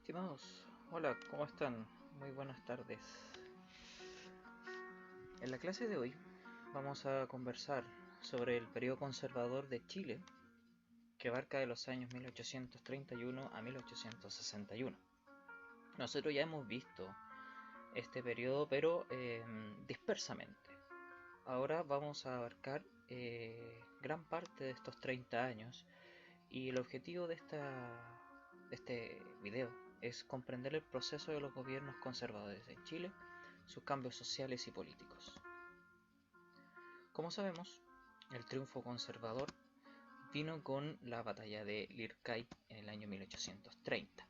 Estimados, hola, ¿cómo están? Muy buenas tardes. En la clase de hoy vamos a conversar sobre el periodo conservador de Chile, que abarca de los años 1831 a 1861. Nosotros ya hemos visto este periodo, pero dispersamente. Ahora vamos a abarcar gran parte de estos 30 años y el objetivo de este video es comprender el proceso de los gobiernos conservadores en Chile, sus cambios sociales y políticos. Como sabemos, el triunfo conservador vino con la batalla de Lircay en el año 1830.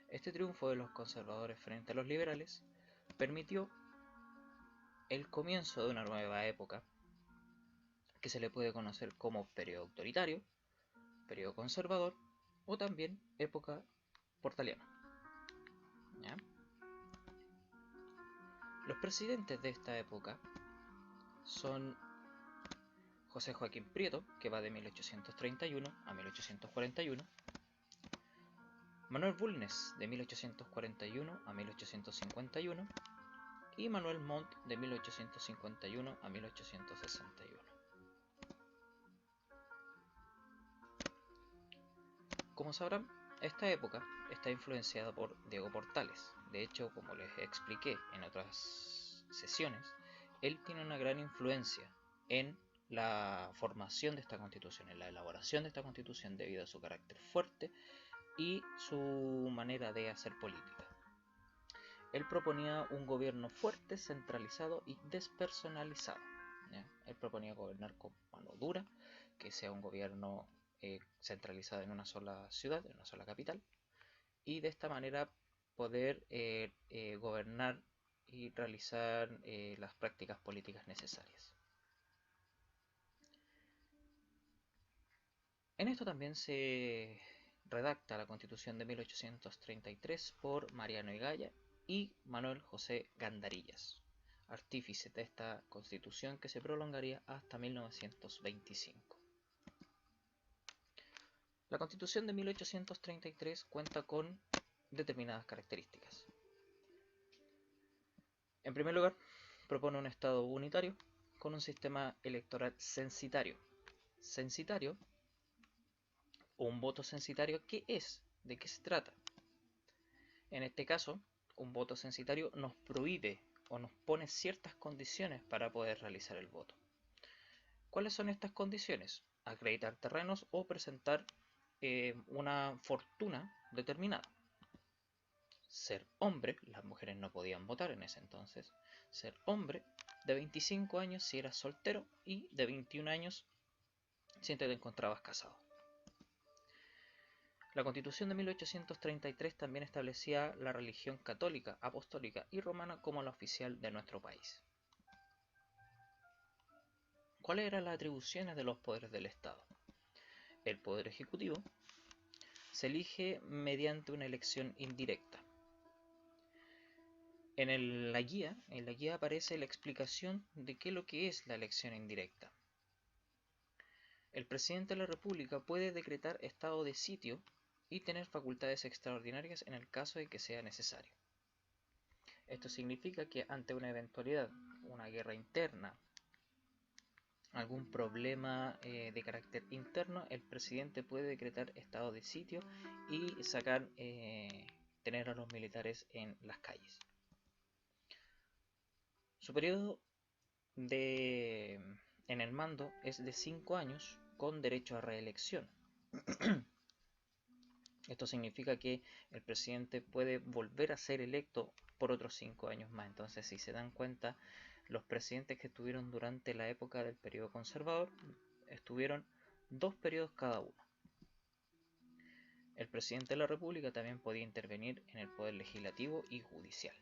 Este triunfo de los conservadores frente a los liberales permitió el comienzo de una nueva época que se le puede conocer como periodo autoritario, periodo conservador o también época portaliana. ¿Ya? Los presidentes de esta época son José Joaquín Prieto, que va de 1831 a 1841, Manuel Bulnes, de 1841 a 1851, y Manuel Montt, de 1851 a 1861. Como sabrán, esta época está influenciada por Diego Portales. De hecho, como les expliqué en otras sesiones, él tiene una gran influencia en la formación de esta constitución, en la elaboración de esta constitución, debido a su carácter fuerte y su manera de hacer política. Él proponía un gobierno fuerte, centralizado y despersonalizado. ¿Ya? Él proponía gobernar con mano dura, que sea un gobierno centralizado en una sola ciudad, en una sola capital, y de esta manera poder gobernar y realizar las prácticas políticas necesarias. En esto también se redacta la Constitución de 1833 por Mariano Higaya y Manuel José Gandarillas, artífice de esta Constitución que se prolongaría hasta 1925. La Constitución de 1833 cuenta con determinadas características. En primer lugar, propone un Estado unitario con un sistema electoral censitario. Censitario o un voto censitario, ¿qué es? ¿De qué se trata? En este caso, un voto censitario nos prohíbe o nos pone ciertas condiciones para poder realizar el voto. ¿Cuáles son estas condiciones? Acreditar terrenos o presentar una fortuna determinada. Ser hombre, las mujeres no podían votar en ese entonces. Ser hombre, de 25 años si eras soltero y de 21 años si te encontrabas casado. La Constitución de 1833 también establecía la religión católica, apostólica y romana como la oficial de nuestro país. ¿Cuáles eran las atribuciones de los poderes del Estado? El poder ejecutivo se elige mediante una elección indirecta. En la guía aparece la explicación de qué es lo que es la elección indirecta. El presidente de la República puede decretar estado de sitio y tener facultades extraordinarias en el caso de que sea necesario. Esto significa que ante una eventualidad, una guerra interna, algún problema de carácter interno, el presidente puede decretar estado de sitio y tener a los militares en las calles. Su periodo en el mando es de 5 años con derecho a reelección. Esto significa que el presidente puede volver a ser electo por otros 5 años más. Entonces, si se dan cuenta, los presidentes que estuvieron durante la época del periodo conservador estuvieron 2 periodos cada uno. El presidente de la República también podía intervenir en el poder legislativo y judicial.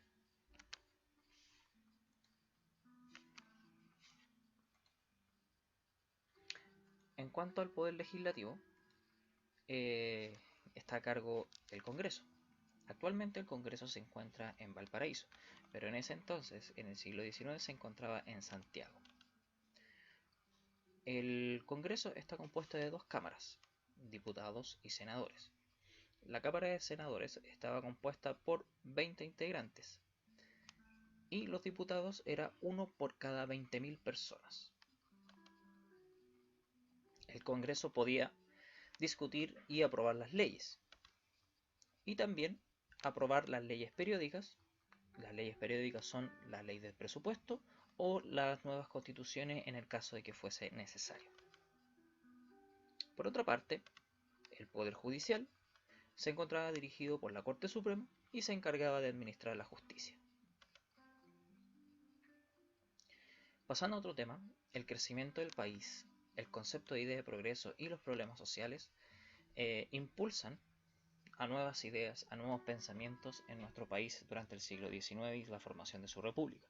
En cuanto al poder legislativo, está a cargo el Congreso. Actualmente el Congreso se encuentra en Valparaíso, pero en ese entonces, en el siglo XIX, se encontraba en Santiago. El Congreso está compuesto de 2 cámaras, diputados y senadores. La Cámara de Senadores estaba compuesta por 20 integrantes y los diputados era uno por cada 20.000 personas. El Congreso podía discutir y aprobar las leyes y también aprobar las leyes periódicas. Las leyes periódicas son la ley del presupuesto o las nuevas constituciones en el caso de que fuese necesario. Por otra parte, el Poder Judicial se encontraba dirigido por la Corte Suprema y se encargaba de administrar la justicia. Pasando a otro tema, el crecimiento del país, el concepto de idea de progreso y los problemas sociales impulsan a nuevas ideas, a nuevos pensamientos en nuestro país durante el siglo XIX y la formación de su república.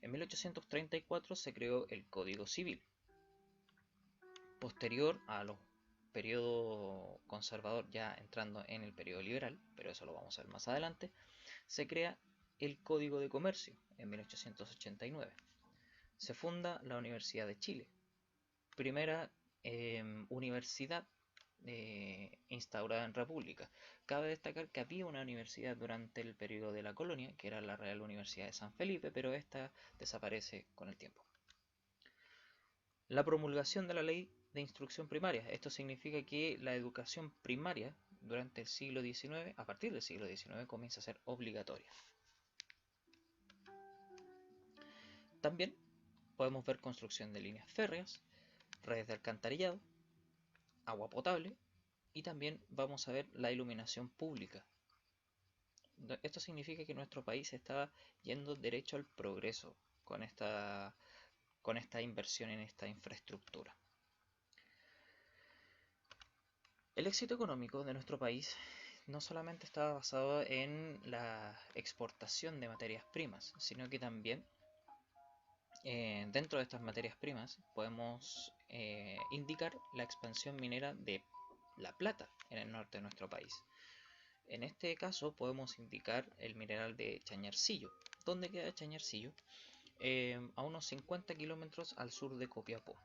En 1834 se creó el Código Civil. Posterior a los periodo conservador, ya entrando en el periodo liberal, pero eso lo vamos a ver más adelante, se crea el Código de Comercio en 1889. Se funda la Universidad de Chile, primera universidad instaurada en República. Cabe destacar que había una universidad durante el periodo de la colonia, que era la Real Universidad de San Felipe, pero esta desaparece con el tiempo. La promulgación de la Ley de Instrucción Primaria. Esto significa que la educación primaria durante el siglo XIX, a partir del siglo XIX, comienza a ser obligatoria. También podemos ver construcción de líneas férreas, redes de alcantarillado, agua potable y también vamos a ver la iluminación pública. Esto significa que nuestro país estaba yendo derecho al progreso con esta inversión en esta infraestructura. El éxito económico de nuestro país no solamente estaba basado en la exportación de materias primas, sino que también dentro de estas materias primas podemos indicar la expansión minera de la plata en el norte de nuestro país. En este caso podemos indicar el mineral de Chañarcillo. ¿Dónde queda Chañarcillo? A unos 50 kilómetros al sur de Copiapó.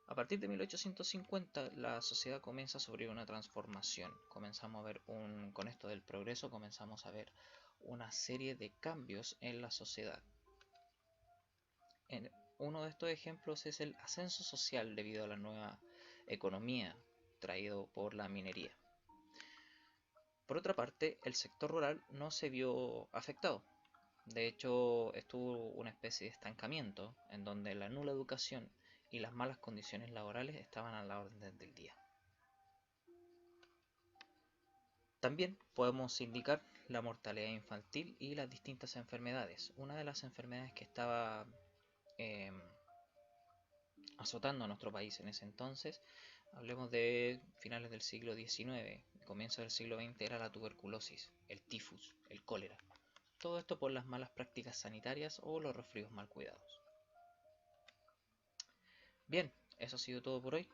A partir de 1850 la sociedad comienza a sufrir una transformación. Comenzamos a ver con esto del progreso comenzamos a ver una serie de cambios en la sociedad. Uno de estos ejemplos es el ascenso social debido a la nueva economía traído por la minería. Por otra parte, el sector rural no se vio afectado. De hecho, estuvo una especie de estancamiento en donde la nula educación y las malas condiciones laborales estaban a la orden del día. También podemos indicar la mortalidad infantil y las distintas enfermedades. Una de las enfermedades que estaba azotando a nuestro país en ese entonces, hablemos de finales del siglo XIX, comienzo del siglo XX, era la tuberculosis, el tifus, el cólera. Todo esto por las malas prácticas sanitarias o los resfríos mal cuidados. Bien, eso ha sido todo por hoy.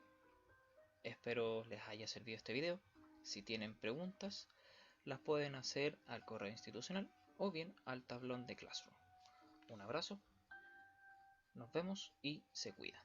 Espero les haya servido este video. Si tienen preguntas, las pueden hacer al correo institucional o bien al tablón de Classroom. Un abrazo, nos vemos y se cuidan.